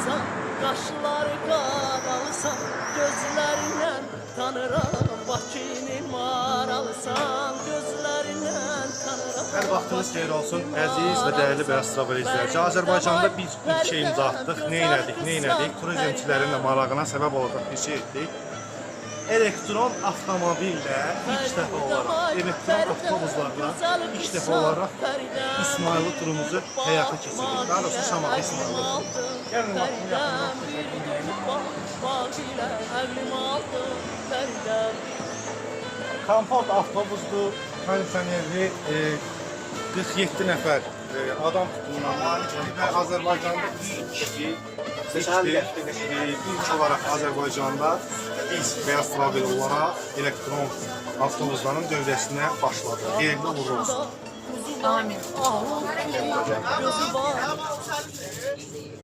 alsan, qaşları qaralısan, gözlərindən tanıram, Bakını maralsan, gözlərindən tanıram. Hər vaxtınız xeyir olsun, əziz və dəyərli Beyaz Travel izləyiciləri. Azərbaycanda biz ilk şeyimizi atdıq, nə elədik? Turizmçilərin də marağına səbəb olacaq bir şey etdik. Elektron avtomobillə ilk dəfə olaraq, elektron avtobuslarla ilk dəfə olaraq İsmayıllı turumuzu həyata keçirdik. Daha doğrusu Şamaxı İsmayıllı turu. Gəlin baxın, Kompakt avtobusdur, kondisionerli 47 nəfər adam tutumuna malikdir və Azərbaycanda ilk olaraq Azərbaycanda biz Beyaz Travel olaraq elektron avtobusların dövrəsinə başladı. Xeyirli uğurlu olsun. Amin.